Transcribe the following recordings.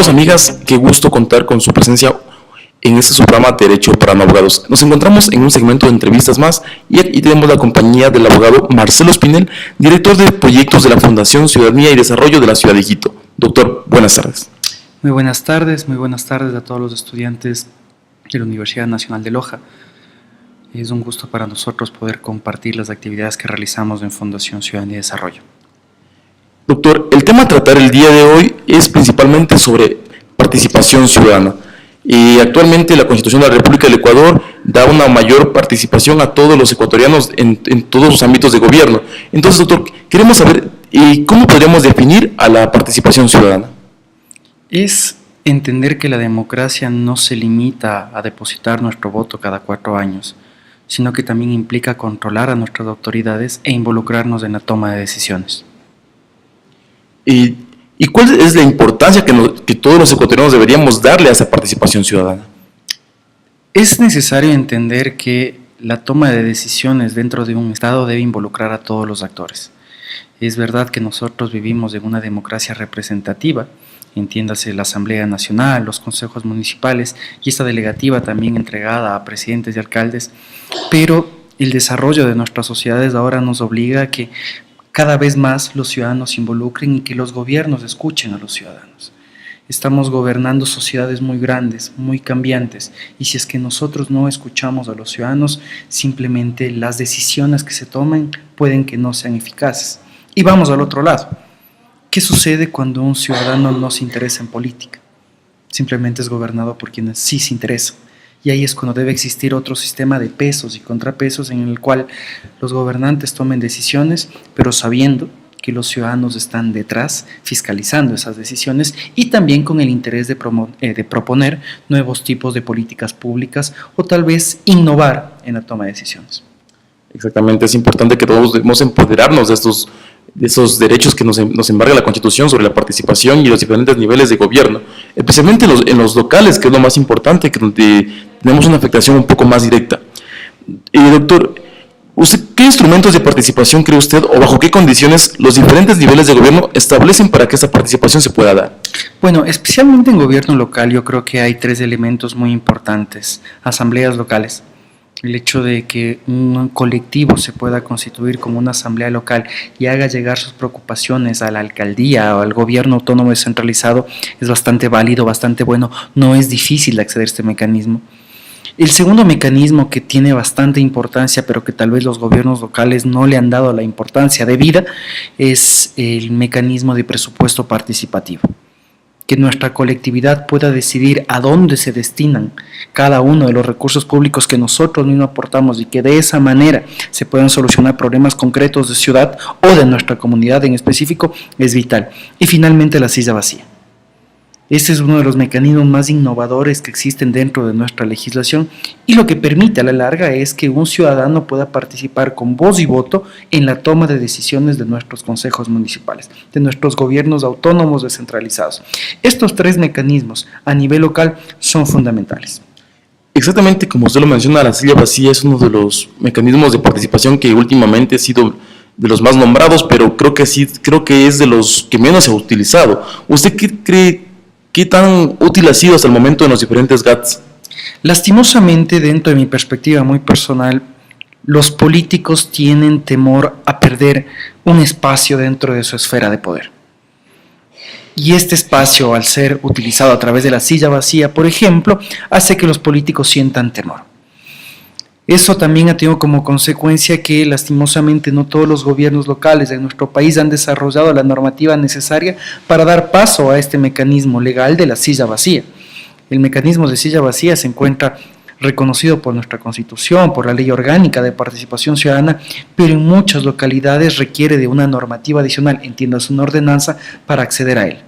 Amigos, amigas, qué gusto contar con su presencia en este su programa Derecho para no abogados. Nos encontramos en un segmento de entrevistas más y aquí tenemos la compañía del abogado Marcelo Espinel, director de proyectos de la Fundación Ciudadanía y Desarrollo de la Ciudad de Quito. Doctor, buenas tardes. Muy buenas tardes a todos los estudiantes de la Universidad Nacional de Loja. Es un gusto para nosotros poder compartir las actividades que realizamos en Fundación Ciudadanía y Desarrollo. Doctor, el tema a tratar el día de hoy es principalmente sobre participación ciudadana. Y actualmente la Constitución de la República del Ecuador da una mayor participación a todos los ecuatorianos en todos los ámbitos de gobierno. Entonces, doctor, queremos saber cómo podríamos definir a la participación ciudadana. Es entender que la democracia no se limita a depositar nuestro voto cada 4 años, sino que también implica controlar a nuestras autoridades e involucrarnos en la toma de decisiones. ¿Y cuál es la importancia que todos los ecuatorianos deberíamos darle a esa participación ciudadana? Es necesario entender que la toma de decisiones dentro de un Estado debe involucrar a todos los actores. Es verdad que nosotros vivimos en una democracia representativa, entiéndase la Asamblea Nacional, los consejos municipales y esta delegativa también entregada a presidentes y alcaldes, pero el desarrollo de nuestras sociedades ahora nos obliga a que cada vez más los ciudadanos se involucren y que los gobiernos escuchen a los ciudadanos. Estamos gobernando sociedades muy grandes, muy cambiantes, y si es que nosotros no escuchamos a los ciudadanos, simplemente las decisiones que se tomen pueden que no sean eficaces. Y vamos al otro lado. ¿Qué sucede cuando un ciudadano no se interesa en política? Simplemente es gobernado por quienes sí se interesan. Y ahí es cuando debe existir otro sistema de pesos y contrapesos en el cual los gobernantes tomen decisiones, pero sabiendo que los ciudadanos están detrás, fiscalizando esas decisiones y también con el interés de proponer nuevos tipos de políticas públicas o tal vez innovar en la toma de decisiones. Exactamente, es importante que todos debemos empoderarnos de esos derechos que nos embarga la Constitución sobre la participación y los diferentes niveles de gobierno, especialmente en los locales, que es lo más importante, que donde tenemos una afectación un poco más directa. Doctor, ¿qué instrumentos de participación cree usted o bajo qué condiciones los diferentes niveles de gobierno establecen para que esa participación se pueda dar? Bueno, especialmente en gobierno local yo creo que hay 3 elementos muy importantes. Asambleas locales. El hecho de que un colectivo se pueda constituir como una asamblea local y haga llegar sus preocupaciones a la alcaldía o al gobierno autónomo descentralizado es bastante válido, bastante bueno, no es difícil acceder a este mecanismo. El segundo mecanismo que tiene bastante importancia, pero que tal vez los gobiernos locales no le han dado la importancia debida, es el mecanismo de presupuesto participativo. Que nuestra colectividad pueda decidir a dónde se destinan cada uno de los recursos públicos que nosotros mismos aportamos y que de esa manera se puedan solucionar problemas concretos de ciudad o de nuestra comunidad en específico, es vital. Y finalmente la silla vacía. Este es uno de los mecanismos más innovadores que existen dentro de nuestra legislación y lo que permite a la larga es que un ciudadano pueda participar con voz y voto en la toma de decisiones de nuestros consejos municipales, de nuestros gobiernos autónomos descentralizados. Estos 3 mecanismos a nivel local son fundamentales. Exactamente como usted lo menciona, la silla vacía es uno de los mecanismos de participación que últimamente ha sido de los más nombrados, pero creo que es de los que menos se ha utilizado. ¿Usted qué cree? ¿Qué tan útil ha sido hasta el momento en los diferentes GATS? Lastimosamente, dentro de mi perspectiva muy personal, los políticos tienen temor a perder un espacio dentro de su esfera de poder. Y este espacio, al ser utilizado a través de la silla vacía, por ejemplo, hace que los políticos sientan temor. Eso también ha tenido como consecuencia que lastimosamente no todos los gobiernos locales de nuestro país han desarrollado la normativa necesaria para dar paso a este mecanismo legal de la silla vacía. El mecanismo de silla vacía se encuentra reconocido por nuestra Constitución, por la Ley Orgánica de Participación Ciudadana, pero en muchas localidades requiere de una normativa adicional, entiéndase una ordenanza, para acceder a él.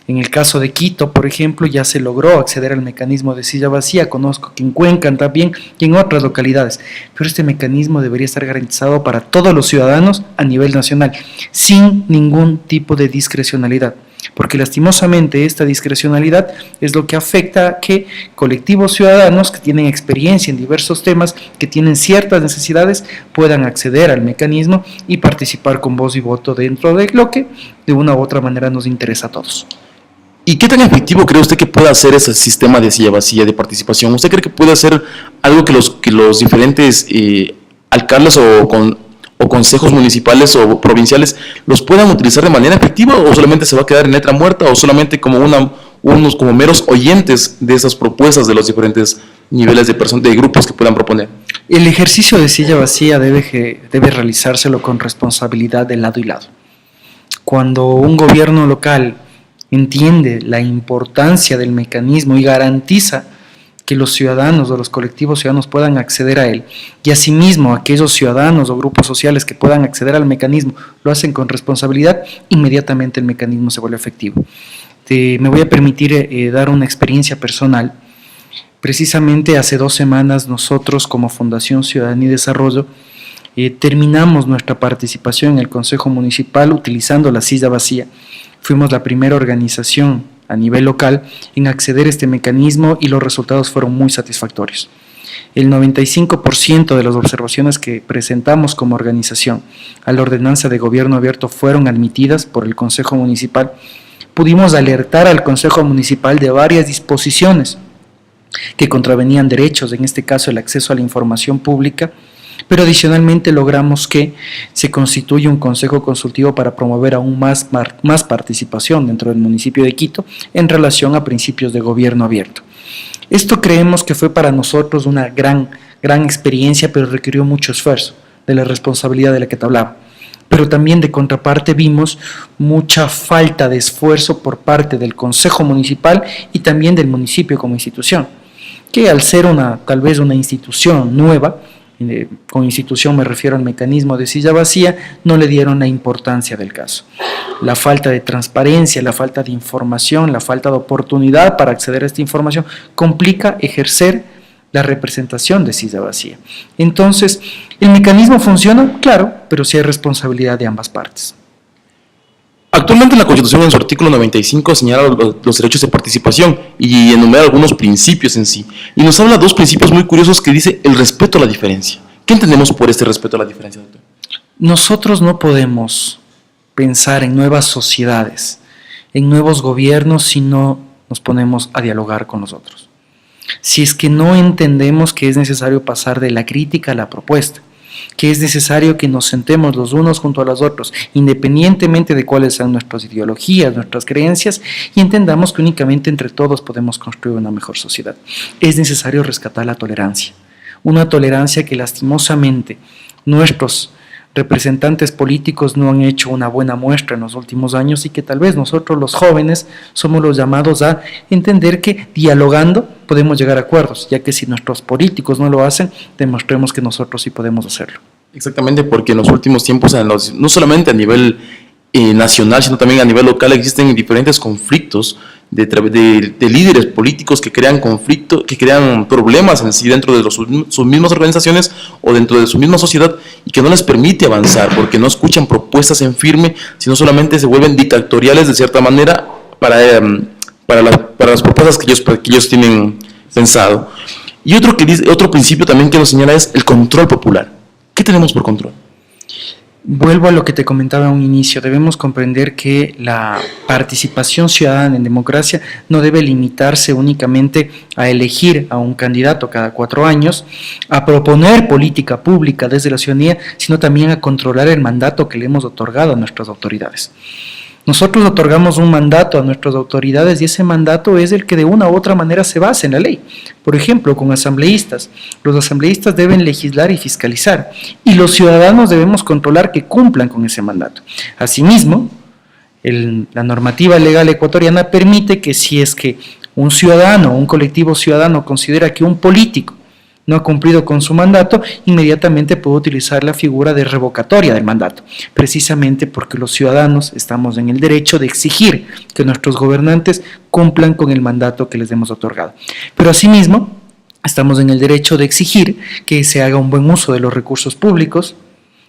En el caso de Quito, por ejemplo, ya se logró acceder al mecanismo de silla vacía, conozco que en Cuenca también y en otras localidades, pero este mecanismo debería estar garantizado para todos los ciudadanos a nivel nacional, sin ningún tipo de discrecionalidad, porque lastimosamente esta discrecionalidad es lo que afecta a que colectivos ciudadanos que tienen experiencia en diversos temas, que tienen ciertas necesidades, puedan acceder al mecanismo y participar con voz y voto dentro de lo que de una u otra manera nos interesa a todos. ¿Y qué tan efectivo cree usted que pueda hacer ese sistema de silla vacía de participación? ¿Usted cree que puede hacer algo que los diferentes alcaldes o consejos municipales o provinciales los puedan utilizar de manera efectiva, o solamente se va a quedar en letra muerta, o solamente como unos como meros oyentes de esas propuestas de los diferentes niveles de grupos que puedan proponer? El ejercicio de silla vacía debe realizárselo con responsabilidad de lado y lado. Cuando un gobierno local entiende la importancia del mecanismo y garantiza que los ciudadanos o los colectivos ciudadanos puedan acceder a él, y asimismo aquellos ciudadanos o grupos sociales que puedan acceder al mecanismo lo hacen con responsabilidad, inmediatamente el mecanismo se vuelve efectivo. Me voy a permitir dar una experiencia personal. Precisamente hace 2 semanas nosotros como Fundación Ciudadanía y Desarrollo terminamos nuestra participación en el Consejo Municipal utilizando la silla vacía. Fuimos la primera organización a nivel local en acceder a este mecanismo y los resultados fueron muy satisfactorios. El 95% de las observaciones que presentamos como organización a la ordenanza de gobierno abierto fueron admitidas por el Consejo Municipal. Pudimos alertar al Consejo Municipal de varias disposiciones que contravenían derechos, en este caso el acceso a la información pública, pero adicionalmente logramos que se constituya un consejo consultivo para promover aún más participación dentro del municipio de Quito en relación a principios de gobierno abierto. Esto creemos que fue para nosotros una gran experiencia, pero requirió mucho esfuerzo, de la responsabilidad de la que te hablaba. Pero también de contraparte vimos mucha falta de esfuerzo por parte del Consejo Municipal y también del municipio como institución, que al ser tal vez una institución nueva, con institución me refiero al mecanismo de silla vacía, no le dieron la importancia del caso. La falta de transparencia, la falta de información, la falta de oportunidad para acceder a esta información complica ejercer la representación de silla vacía. Entonces, ¿el mecanismo funciona? Claro, pero sí hay responsabilidad de ambas partes. Actualmente la Constitución en su artículo 95 señala los derechos de participación y enumera algunos principios en sí. Y nos habla 2 principios muy curiosos que dice el respeto a la diferencia. ¿Qué entendemos por este respeto a la diferencia, doctor? Nosotros no podemos pensar en nuevas sociedades, en nuevos gobiernos, si no nos ponemos a dialogar con los otros. Si es que no entendemos que es necesario pasar de la crítica a la propuesta, que es necesario que nos sentemos los unos junto a los otros, independientemente de cuáles sean nuestras ideologías, nuestras creencias, y entendamos que únicamente entre todos podemos construir una mejor sociedad. Es necesario rescatar la tolerancia, una tolerancia que lastimosamente nuestros representantes políticos no han hecho una buena muestra en los últimos años y que tal vez nosotros los jóvenes somos los llamados a entender que dialogando podemos llegar a acuerdos, ya que si nuestros políticos no lo hacen, demostremos que nosotros sí podemos hacerlo. Exactamente, porque en los últimos tiempos, no solamente a nivel nacional, sino también a nivel local, existen diferentes conflictos de líderes políticos que crean conflicto, que crean problemas en sí dentro de sus mismas organizaciones o dentro de su misma sociedad y que no les permite avanzar porque no escuchan propuestas en firme, sino solamente se vuelven dictatoriales de cierta manera para las propuestas que ellos tienen pensado. Y otro principio también que nos señala es el control popular. ¿Qué tenemos por control? Vuelvo a lo que te comentaba a un inicio, debemos comprender que la participación ciudadana en democracia no debe limitarse únicamente a elegir a un candidato cada 4 años, a proponer política pública desde la ciudadanía, sino también a controlar el mandato que le hemos otorgado a nuestras autoridades. Nosotros otorgamos un mandato a nuestras autoridades y ese mandato es el que de una u otra manera se basa en la ley. Por ejemplo, con asambleístas. Los asambleístas deben legislar y fiscalizar y los ciudadanos debemos controlar que cumplan con ese mandato. Asimismo, la normativa legal ecuatoriana permite que si es que un ciudadano o un colectivo ciudadano considera que un político no ha cumplido con su mandato, inmediatamente puede utilizar la figura de revocatoria del mandato, precisamente porque los ciudadanos estamos en el derecho de exigir que nuestros gobernantes cumplan con el mandato que les hemos otorgado. Pero asimismo, estamos en el derecho de exigir que se haga un buen uso de los recursos públicos,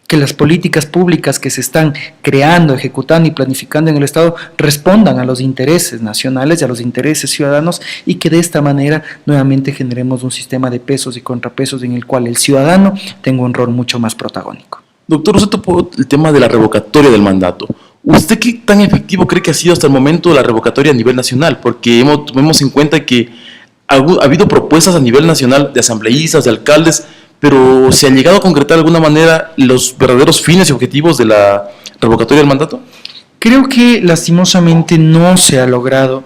que las políticas públicas que se están creando, ejecutando y planificando en el Estado respondan a los intereses nacionales y a los intereses ciudadanos y que de esta manera nuevamente generemos un sistema de pesos y contrapesos en el cual el ciudadano tenga un rol mucho más protagónico. Doctor, usted tocó el tema de la revocatoria del mandato. ¿Usted qué tan efectivo cree que ha sido hasta el momento la revocatoria a nivel nacional? Porque tomemos en cuenta que ha habido propuestas a nivel nacional de asambleístas, de alcaldes, pero ¿se han llegado a concretar de alguna manera los verdaderos fines y objetivos de la revocatoria del mandato? Creo que lastimosamente no se ha logrado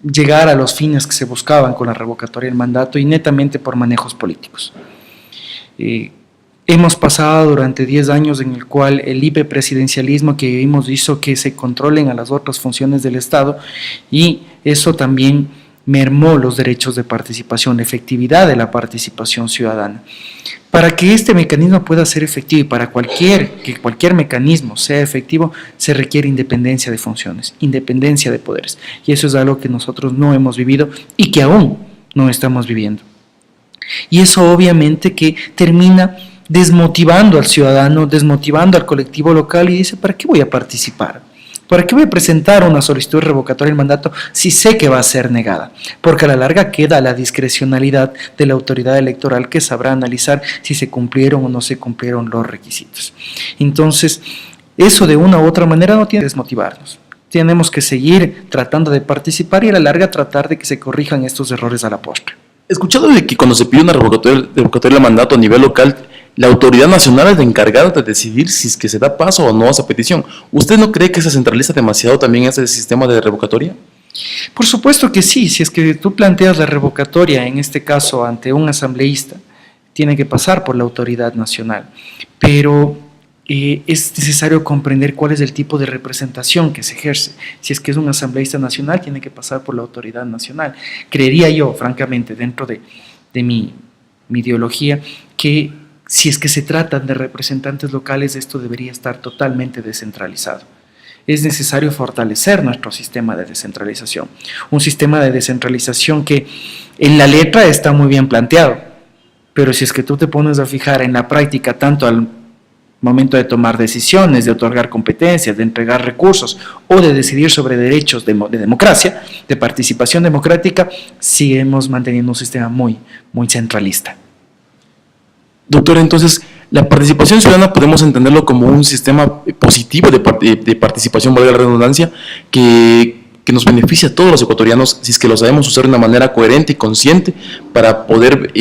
llegar a los fines que se buscaban con la revocatoria del mandato y netamente por manejos políticos. Hemos pasado durante 10 años en el cual el hiperpresidencialismo que vivimos hizo que se controlen a las otras funciones del Estado y eso también mermó los derechos de participación, la efectividad de la participación ciudadana. Para que este mecanismo pueda ser efectivo y para que cualquier mecanismo sea efectivo, se requiere independencia de funciones, independencia de poderes. Y eso es algo que nosotros no hemos vivido y que aún no estamos viviendo. Y eso obviamente que termina desmotivando al ciudadano, desmotivando al colectivo local y dice, ¿para qué voy a participar? ¿Para qué voy a presentar una solicitud revocatoria del mandato si sé que va a ser negada? Porque a la larga queda la discrecionalidad de la autoridad electoral que sabrá analizar si se cumplieron o no se cumplieron los requisitos. Entonces, eso de una u otra manera no tiene que desmotivarnos. Tenemos que seguir tratando de participar y a la larga tratar de que se corrijan estos errores a la postre. He escuchado de que cuando se pide una revocatoria del mandato a nivel local, la autoridad nacional es la encargada de decidir si es que se da paso o no a esa petición. ¿Usted no cree que se centraliza demasiado también ese sistema de revocatoria? Por supuesto que sí, si es que tú planteas la revocatoria, en este caso ante un asambleísta, tiene que pasar por la autoridad nacional, pero es necesario comprender cuál es el tipo de representación que se ejerce. Si es que es un asambleísta nacional, tiene que pasar por la autoridad nacional. Creería yo, francamente, dentro de mi ideología, que si es que se tratan de representantes locales, esto debería estar totalmente descentralizado. Es necesario fortalecer nuestro sistema de descentralización. Un sistema de descentralización que en la letra está muy bien planteado, pero si es que tú te pones a fijar en la práctica, tanto al momento de tomar decisiones, de otorgar competencias, de entregar recursos o de decidir sobre derechos de democracia, de participación democrática, seguimos manteniendo un sistema muy centralista. Doctor, entonces, la participación ciudadana podemos entenderlo como un sistema positivo de participación, valga la redundancia, que nos beneficia a todos los ecuatorianos si es que lo sabemos usar de una manera coherente y consciente para poder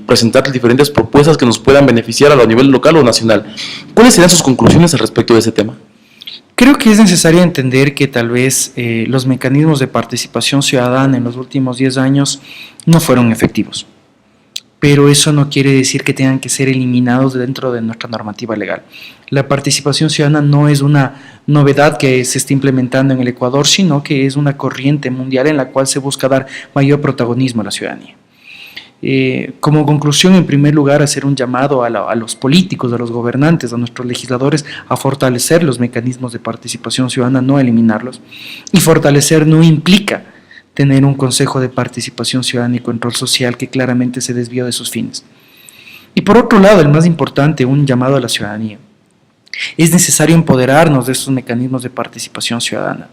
presentar diferentes propuestas que nos puedan beneficiar a nivel local o nacional. ¿Cuáles serían sus conclusiones al respecto de ese tema? Creo que es necesario entender que tal vez los mecanismos de participación ciudadana en los últimos 10 años no fueron efectivos. Pero eso no quiere decir que tengan que ser eliminados dentro de nuestra normativa legal. La participación ciudadana no es una novedad que se está implementando en el Ecuador, sino que es una corriente mundial en la cual se busca dar mayor protagonismo a la ciudadanía. Como conclusión, en primer lugar, hacer un llamado a los políticos, a los gobernantes, a nuestros legisladores, a fortalecer los mecanismos de participación ciudadana, no eliminarlos. Y fortalecer no implica tener un Consejo de Participación Ciudadana y Control Social que claramente se desvió de sus fines. Y por otro lado, el más importante, un llamado a la ciudadanía. Es necesario empoderarnos de estos mecanismos de participación ciudadana.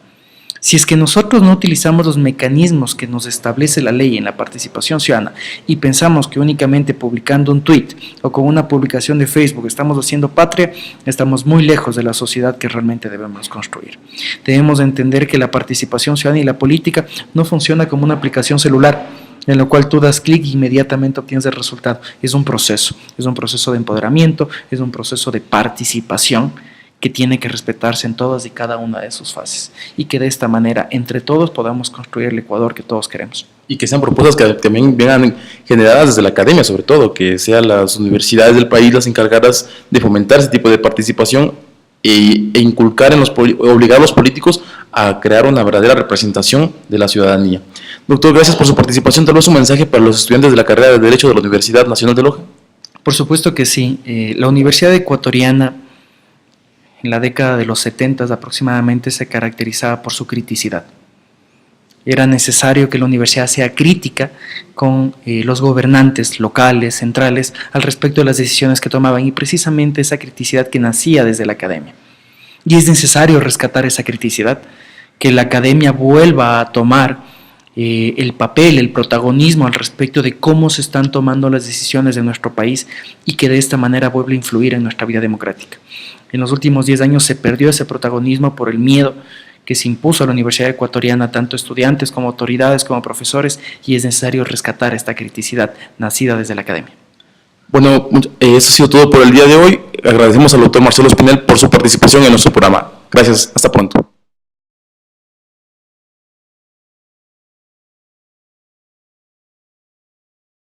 Si es que nosotros no utilizamos los mecanismos que nos establece la ley en la participación ciudadana y pensamos que únicamente publicando un tweet o con una publicación de Facebook estamos haciendo patria, estamos muy lejos de la sociedad que realmente debemos construir. Debemos entender que la participación ciudadana y la política no funciona como una aplicación celular en la cual tú das clic e inmediatamente obtienes el resultado. Es un proceso de empoderamiento, es un proceso de participación que tiene que respetarse en todas y cada una de sus fases y que de esta manera entre todos podamos construir el Ecuador que todos queremos. Y que sean propuestas que también vengan generadas desde la academia, sobre todo, que sean las universidades del país las encargadas de fomentar ese tipo de participación e inculcar obligar a los políticos a crear una verdadera representación de la ciudadanía. Doctor, gracias por su participación. Tal vez un mensaje para los estudiantes de la carrera de Derecho de la Universidad Nacional de Loja. Por supuesto que sí. La Universidad Ecuatoriana en la década de los 70 aproximadamente se caracterizaba por su criticidad. Era necesario que la universidad sea crítica con los gobernantes locales, centrales, al respecto de las decisiones que tomaban y precisamente esa criticidad que nacía desde la academia. Y es necesario rescatar esa criticidad, que la academia vuelva a tomar el papel, el protagonismo al respecto de cómo se están tomando las decisiones de nuestro país y que de esta manera vuelve a influir en nuestra vida democrática. En los últimos 10 años se perdió ese protagonismo por el miedo que se impuso a la Universidad Ecuatoriana, tanto estudiantes como autoridades como profesores, y es necesario rescatar esta criticidad nacida desde la academia. Bueno, eso ha sido todo por el día de hoy. Agradecemos al doctor Marcelo Espinel por su participación en nuestro programa. Gracias, hasta pronto.